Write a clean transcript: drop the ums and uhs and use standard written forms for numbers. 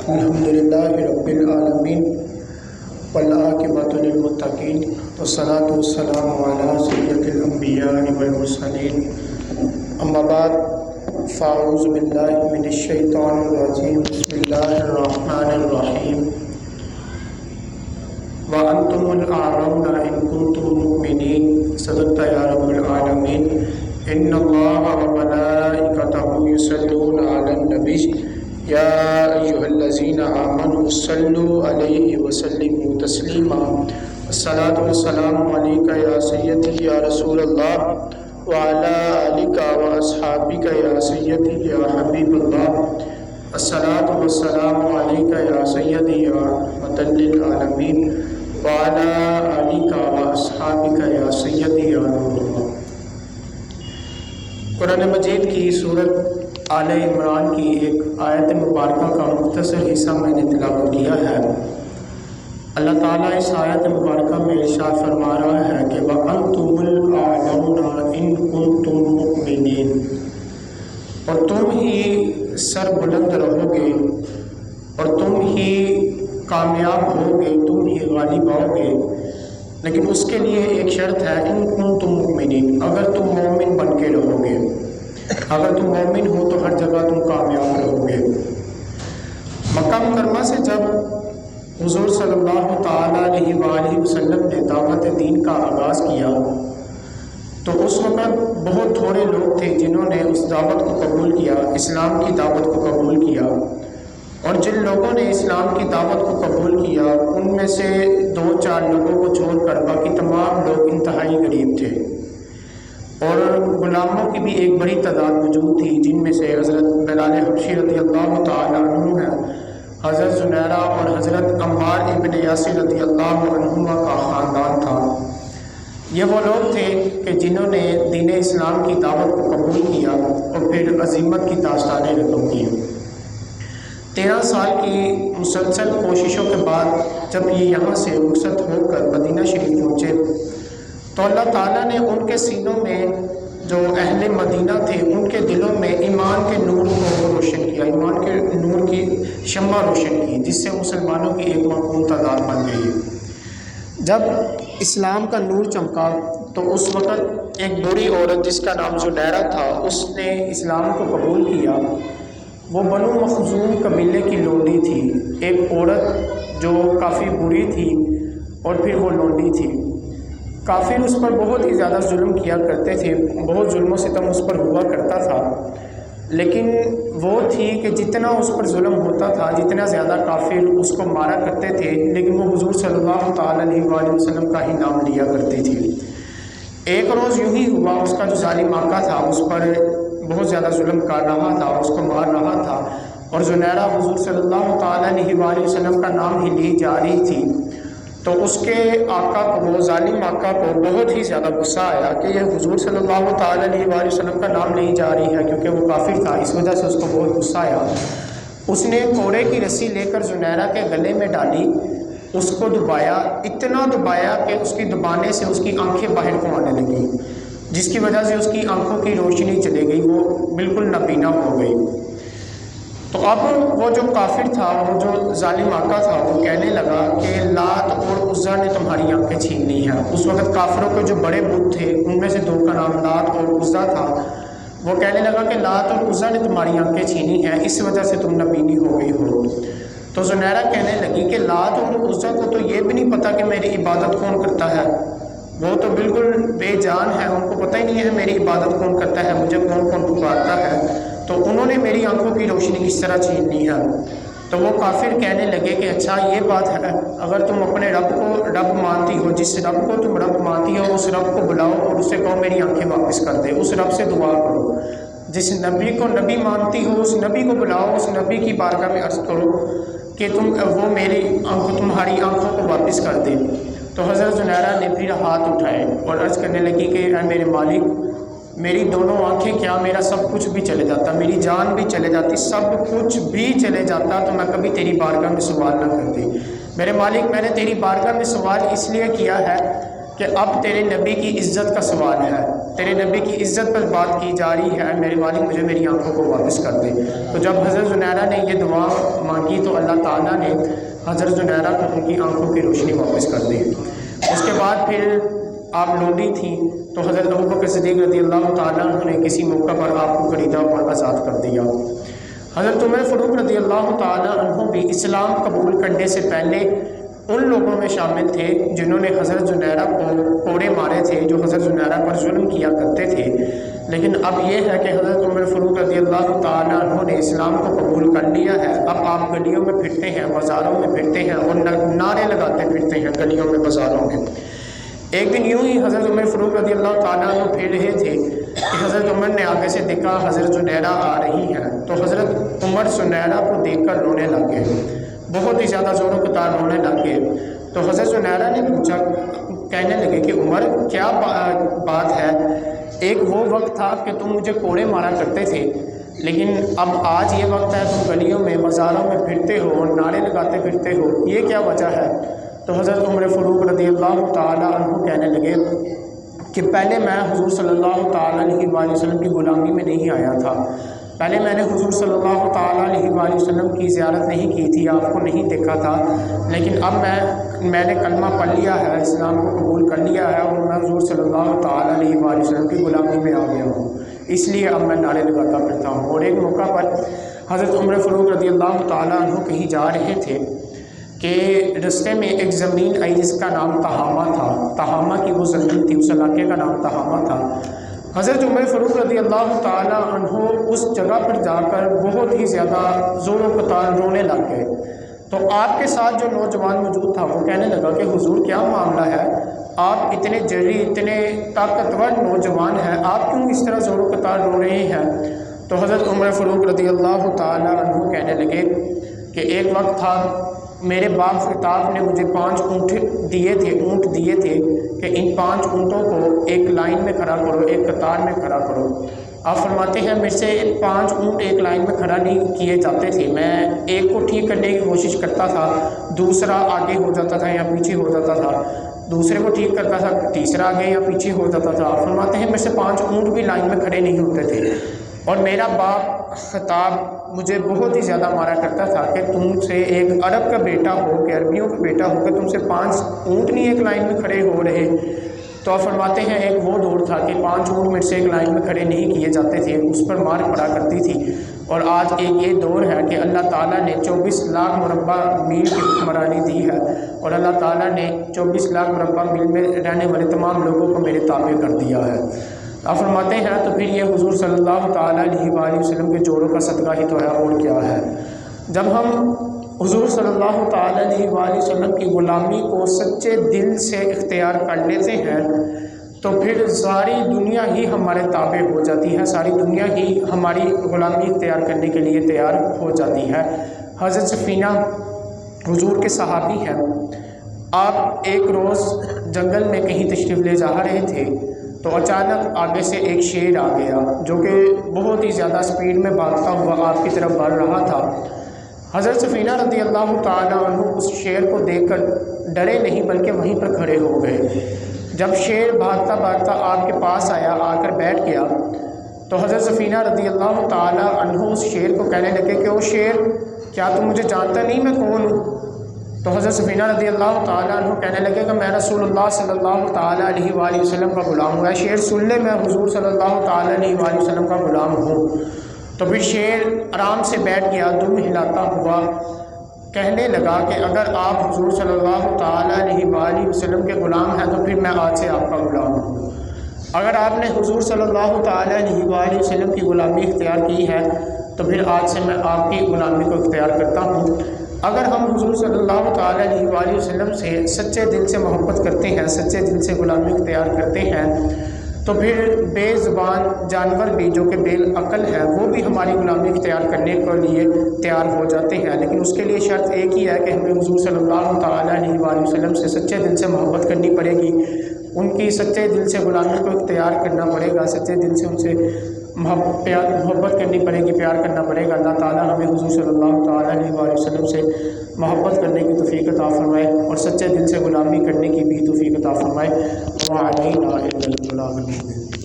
الحمدللہ رب العالمین والعاقبۃ للمتقین والصلاۃ والسلام علی سید الانبیاء والمرسلین اما بعد فاعوذ باللہ من الشیطان الرجیم بسم اللہ الرحمن الرحیم وانتم الاعلون ان کنتم مؤمنین صدقت یا رب العالمین ان اللہ وملائکتہ یصلون علی النبی یا ایھا الذین آمنوا صلوا علیہ وسلموا تسلیما الصلاۃ والسلام علیک یا سیدی یا رسول اللہ وعلی آلک واصحابک یا سیدی یا حبیب اللہ الصلاۃ والسلام علیک یا سیدی یا رحمۃ للعالمین وعلی آلک واصحابک یا سیدی یا نور اللہ۔ قرآن مجید کی سورت آل عمران کی ایک آیت مبارکہ کا مختصر حصہ میں نے تلاوت کیا ہے۔ اللہ تعالیٰ اس آیت مبارکہ میں ارشاد فرما رہا ہے کہ وَأَنْتُمُ الْأَعْلَوْنَ إِن كُنتُم مُّؤْمِنِينَ، اور تم ہی سر بلند رہو گے اور تم ہی کامیاب ہوگے، تم ہی غالب آؤ گے، لیکن اس کے لیے ایک شرط ہے ان کنتم مؤمنین، اگر تم مومن بن کے رہو گے، اگر تم مومن ہو تو ہر جگہ تم کامیاب رہو گے۔ مکہ مکرمہ سے جب حضور صلی اللہ تعالیٰ علیہ وآلہ وسلم نے دعوت دین کا آغاز کیا تو اس وقت بہت تھوڑے لوگ تھے جنہوں نے اس دعوت کو قبول کیا، اسلام کی دعوت کو قبول کیا، اور جن لوگوں نے اسلام کی دعوت کو قبول کیا ان میں سے 2-4 لوگوں کو چھوڑ کر باقی تمام لوگ انتہائی غریب تھے، اور غلاموں کی بھی ایک بڑی تعداد موجود تھی، جن میں سے حضرت بلال حبشی رضی اللہ تعالیٰ عنہ ہے، حضرت زنیرہ اور حضرت عمار ابن یاسر رضی اللہ عنہما کا خاندان تھا۔ یہ وہ لوگ تھے کہ جنہوں نے دین اسلام کی دعوت کو قبول کیا اور پھر عزیمت کی داستانیں رقم کی۔ 13 سال کی مسلسل کوششوں کے بعد جب یہ یہاں سے رخصت ہو کر مدینہ شریف پہنچے تو اللہ تعالیٰ نے ان کے سینوں میں جو اہل مدینہ تھے ان کے دلوں میں ایمان کے نور کو روشن کیا، ایمان کے نور کی شمع روشن کی، جس سے مسلمانوں کی ایک معقول تعداد بن گئی۔ جب اسلام کا نور چمکا تو اس وقت ایک بوڑھی عورت جس کا نام زنیرہ تھا، اس نے اسلام کو قبول کیا۔ وہ بنو مخزوم قبیلے کی لونڈی تھی، ایک عورت جو کافی بری تھی اور پھر وہ لونڈی تھی۔ کافر اس پر بہت ہی زیادہ ظلم کیا کرتے تھے، بہت ظلم و ستم اس پر ہوا کرتا تھا، لیکن وہ تھی کہ جتنا اس پر ظلم ہوتا تھا، جتنا زیادہ کافر اس کو مارا کرتے تھے، لیکن وہ حضور صلی اللہ تعالیٰ علیہ وآلہ وسلم کا ہی نام لیا کرتی تھی۔ ایک روز یوں ہی ہوا، اس کا جو ظالم آقا تھا اس پر بہت زیادہ ظلم کر رہا تھا، اس کو مار رہا تھا، اور زنیرہ حضور صلی اللہ تعالیٰ علیہ وآلہ وسلم کا نام ہی لی جا رہی تھی، تو اس کے آقا کو، وہ ظالم آقا کو بہت ہی زیادہ غصہ آیا کہ یہ حضور صلی اللہ تعالیٰ علیہ وآلہ وسلم کا نام لی جا رہی ہے، کیونکہ وہ کافر تھا، اس وجہ سے اس کو بہت غصہ آیا۔ اس نے کوڑے کی رسی لے کر زنیرہ کے گلے میں ڈالی، اس کو دبایا، اتنا دبایا کہ اس کی دبانے سے اس کی آنکھیں باہر کو آنے لگیں، جس کی وجہ سے اس کی آنکھوں کی روشنی چلے گئی، وہ بالکل نابینا ہو گئی۔ تو اب وہ جو کافر تھا، وہ جو ظالم آقا تھا، وہ کہنے لگا کہ لات اور عزا نے تمہاری آنکھیں چھین لی ہیں۔ اس وقت کافروں کے جو بڑے بت تھے ان میں سے 2 کا نام لات اور عزا تھا، وہ کہنے لگا کہ لات اور عزا نے تمہاری آنکھیں چھینی ہیں، اس وجہ سے تم نبینی ہو گئی ہو۔ تو زنیرہ کہنے لگی کہ لات اور عزا کو تو یہ بھی نہیں پتہ کہ میری عبادت کون کرتا ہے، وہ تو بالکل بے جان ہے، ان کو پتہ ہی نہیں ہے میری عبادت کون کرتا ہے، مجھے کون کون پکارتا ہے، تو انہوں نے میری آنکھوں کی روشنی کس طرح چھین لی ہے۔ تو وہ کافر کہنے لگے کہ اچھا یہ بات ہے، اگر تم اپنے رب کو رب مانتی ہو، جس رب کو تم رب مانتی ہو، اس رب کو بلاؤ اور اسے کہو میری آنکھیں واپس کر دے، اس رب سے دعا کرو۔ جس نبی کو نبی مانتی ہو اس نبی کو بلاؤ، اس نبی کی بارگاہ میں عرض کرو کہ وہ میری تمہاری آنکھوں کو واپس کر دے۔ تو حضرت زنیرہ نے پھر ہاتھ اٹھائے اور عرض کرنے لگی کہ اے میرے مالک، میری دونوں آنکھیں کیا میرا سب کچھ بھی چلے جاتا، میری جان بھی چلے جاتی، سب کچھ بھی چلے جاتا تو میں کبھی تیری بارگاہ میں سوال نہ کرتی۔ میرے مالک، میں نے تیری بارگاہ میں سوال اس لیے کیا ہے کہ اب تیرے نبی کی عزت کا سوال ہے، تیرے نبی کی عزت پر بات کی جا رہی ہے، میرے والد مجھے میری آنکھوں کو واپس کر دے۔ تو جب حضرت زنیرہ نے یہ دعا مانگی تو اللہ تعالیٰ نے حضرت زنیرہ کو ان کی آنکھوں کی روشنی واپس کر دی۔ اس کے بعد پھر آپ لونڈی تھیں تو حضرت ابوبکر صدیق رضی اللہ تعالیٰ عنہ نے کسی موقع پر آپ کو خریدا اور آزاد کر دیا۔ حضرت عمر فاروق رضی اللہ تعالیٰ عنہ بھی اسلام قبول کرنے سے پہلے ان لوگوں میں شامل تھے جنہوں نے حضرت زنیرہ کو کوڑے مارے تھے، جو حضرت زنیرہ پر ظلم کیا کرتے تھے۔ لیکن اب یہ ہے کہ حضرت عمر فاروق رضی اللہ تعالیٰ عنہ نے اسلام کو قبول کر لیا ہے۔ اب آپ گلیوں میں پھرتے ہیں، بازاروں میں پھرتے ہیں اور نعرے لگاتے پھرتے ہیں گلیوں میں، بازاروں میں۔ ایک دن یوں ہی حضرت عمر فاروق رضی اللہ تعالیٰ عنہ پھر رہے تھے کہ حضرت عمر نے آگے سے دیکھا حضرت زنیرہ آ رہی ہیں، تو حضرت عمر زنیرہ کو دیکھ کر رونے لگ گئے، بہت ہی زیادہ زور و قطار رونے لگ گئے۔ تو حضرت زنیرہ نے پوچھا، کہنے لگے کہ عمر کیا بات ہے؟ ایک وہ وقت تھا کہ تم مجھے کوڑے مارا کرتے تھے، لیکن اب آج یہ وقت ہے تم گلیوں میں بازاروں میں پھرتے ہو اور نعرے لگاتے پھرتے ہو، یہ کیا وجہ ہے؟ تو حضرت عمر فاروق رضی اللہ تعالیٰ عنہ کہنے لگے کہ پہلے میں حضور صلی اللہ تعالیٰ علیہ وآلہ وسلم کی غلامی میں نہیں آیا تھا، پہلے میں نے حضور صلی اللہ تعالیٰ علیہ وآلہ وسلم کی زیارت نہیں کی تھی، آپ کو نہیں دیکھا تھا، لیکن اب میں نے کلمہ پڑھ لیا ہے، اسلام کو قبول کر لیا ہے اور میں حضور صلی اللہ تعالیٰ علیہ وآلہ وسلم کی غلامی میں آ گیا ہوں، اس لیے اب میں نعرے لگاتا پھرتا ہوں۔ اور ایک موقع پر حضرت عمر فاروق رضی اللہ تعالیٰ عنہ کہیں جا رہے تھے کہ رستے میں ایک زمین آئی جس کا نام تہامہ تھا، تہامہ کی وہ زمین تھی، اس علاقے کا نام تہامہ تھا۔ حضرت عمر فاروق رضی اللہ تعالیٰ عنہ اس جگہ پر جا کر بہت ہی زیادہ زور و قطار رونے لگ گئے۔ تو آپ کے ساتھ جو نوجوان موجود تھا وہ کہنے لگا کہ حضور کیا معاملہ ہے، آپ اتنے جری اتنے طاقتور نوجوان ہیں، آپ کیوں اس طرح زور و قطار رو رہے ہیں؟ تو حضرت عمر فاروق رضی اللہ تعالیٰ عنہ کہنے لگے کہ ایک وقت تھا میرے باپ خطاب نے مجھے 5 اونٹ دیے تھے کہ ان 5 اونٹوں کو ایک لائن میں کھڑا کرو، ایک قطار میں کھڑا کرو۔ آپ فرماتے ہیں میرے سے 5 اونٹ ایک لائن میں کھڑا نہیں کیے جاتے تھے، میں ایک کو ٹھیک کرنے کی کوشش کرتا تھا، دوسرا آگے ہو جاتا تھا یا پیچھے ہو جاتا تھا، دوسرے کو ٹھیک کرتا تھا، تیسرا آگے یا پیچھے ہو جاتا تھا۔ آپ فرماتے ہیں میرے سے 5 اونٹ بھی لائن میں کھڑے نہیں ہوتے تھے، اور میرا باپ خطاب مجھے بہت ہی زیادہ مارا کرتا تھا کہ تم سے ایک عرب کا بیٹا ہو کہ عربیوں کا بیٹا ہو کہ تم سے 5 اونٹ نہیں ایک لائن میں کھڑے ہو رہے۔ تو آپ فرماتے ہیں ایک وہ دور تھا کہ 5 اونٹ میرے سے ایک لائن میں کھڑے نہیں کیے جاتے تھے، اس پر مار پڑا کرتی تھی۔ اور آج ایک یہ دور ہے کہ اللہ تعالیٰ نے 24 لاکھ مربع میل کی حکمرانی دی ہے، اور اللہ تعالیٰ نے 24 لاکھ مربع میل میں رہنے والے تمام لوگوں کو میرے تابع کر دیا ہے۔ آپ فرماتے ہیں تو پھر یہ حضور صلی اللہ تعالیٰ علیہ وآلہ وسلم کے جوڑوں کا صدقہ ہی تو ہے، اور کیا ہے۔ جب ہم حضور صلی اللہ تعالیٰ علیہ وآلہ وسلم کی غلامی کو سچے دل سے اختیار کر لیتے ہیں تو پھر ساری دنیا ہی ہمارے تابع ہو جاتی ہے، ساری دنیا ہی ہماری غلامی اختیار کرنے کے لیے تیار ہو جاتی ہے۔ حضرت سفینہ حضور کے صحابی ہیں، آپ ایک روز جنگل میں کہیں تشریف لے جا رہے تھے تو اچانک آگے سے ایک شیر آ گیا جو کہ بہت ہی زیادہ سپیڈ میں بھاگتا ہوا آپ کی طرف بڑھ رہا تھا۔ حضرت سفینہ رضی اللہ تعالیٰ عنہ اس شیر کو دیکھ کر ڈرے نہیں بلکہ وہیں پر کھڑے ہو گئے۔ جب شیر بھاگتا بھاگتا آپ کے پاس آیا، آ کر بیٹھ گیا، تو حضرت سفینہ رضی اللہ تعالیٰ عنہ اس شیر کو کہنے لگے کہ او شیر، کیا تم مجھے جانتا نہیں میں کون ہوں؟ تو حضرت سفینہ رضی اللہ تعالیٰ عنہ کہنے لگے کہ میں رسول اللہ صلی اللہ تعالیٰ علیہ وآلہ وسلم کا غلام ہوں۔ شیر سن لے، میں حضور صلی اللہ تعالیٰ علیہ وآلہ وسلم کا غلام ہوں۔ تو پھر شیر آرام سے بیٹھ گیا، دم ہلاتا ہوا کہنے لگا کہ اگر آپ حضور صلی اللہ تعالیٰ علیہ وآلہ وسلم کے غلام ہیں تو پھر میں آج سے آپ کا غلام ہوں۔ اگر آپ نے حضور صلی اللہ تعالیٰ علیہ وآلہ وسلم کی غلامی اختیار کی ہے تو پھر آج سے میں آپ کی غلامی کو اختیار کرتا ہوں۔ اگر ہم حضور صلی اللہ تعالیٰ علیہ وآلہ وسلم سے سچے دل سے محبت کرتے ہیں، سچے دل سے غلامی اختیار کرتے ہیں، تو پھر بے زبان جانور بھی جو کہ بے عقل ہے وہ بھی ہماری غلامی اختیار کرنے کے لیے تیار ہو جاتے ہیں، لیکن اس کے لیے شرط ایک ہی ہے کہ ہمیں حضور صلی اللہ تعالیٰ علیہ وآلہ وسلم سے سچے دل سے محبت کرنی پڑے گی، ان کی سچے دل سے غلامی کو اختیار کرنا پڑے گا، سچے دل سے ان سے محبت کرنی پڑے گی، پیار کرنا پڑے گا۔ اللہ تعالیٰ ہمیں حضور صلی اللہ تعالیٰ علیہ وآلہ وسلم سے محبت کرنے کی توفیق عطا فرمائے اور سچے دل سے غلامی کرنے کی بھی توفیق عطا فرمائے۔ وعلینا الا البلاغ المبین۔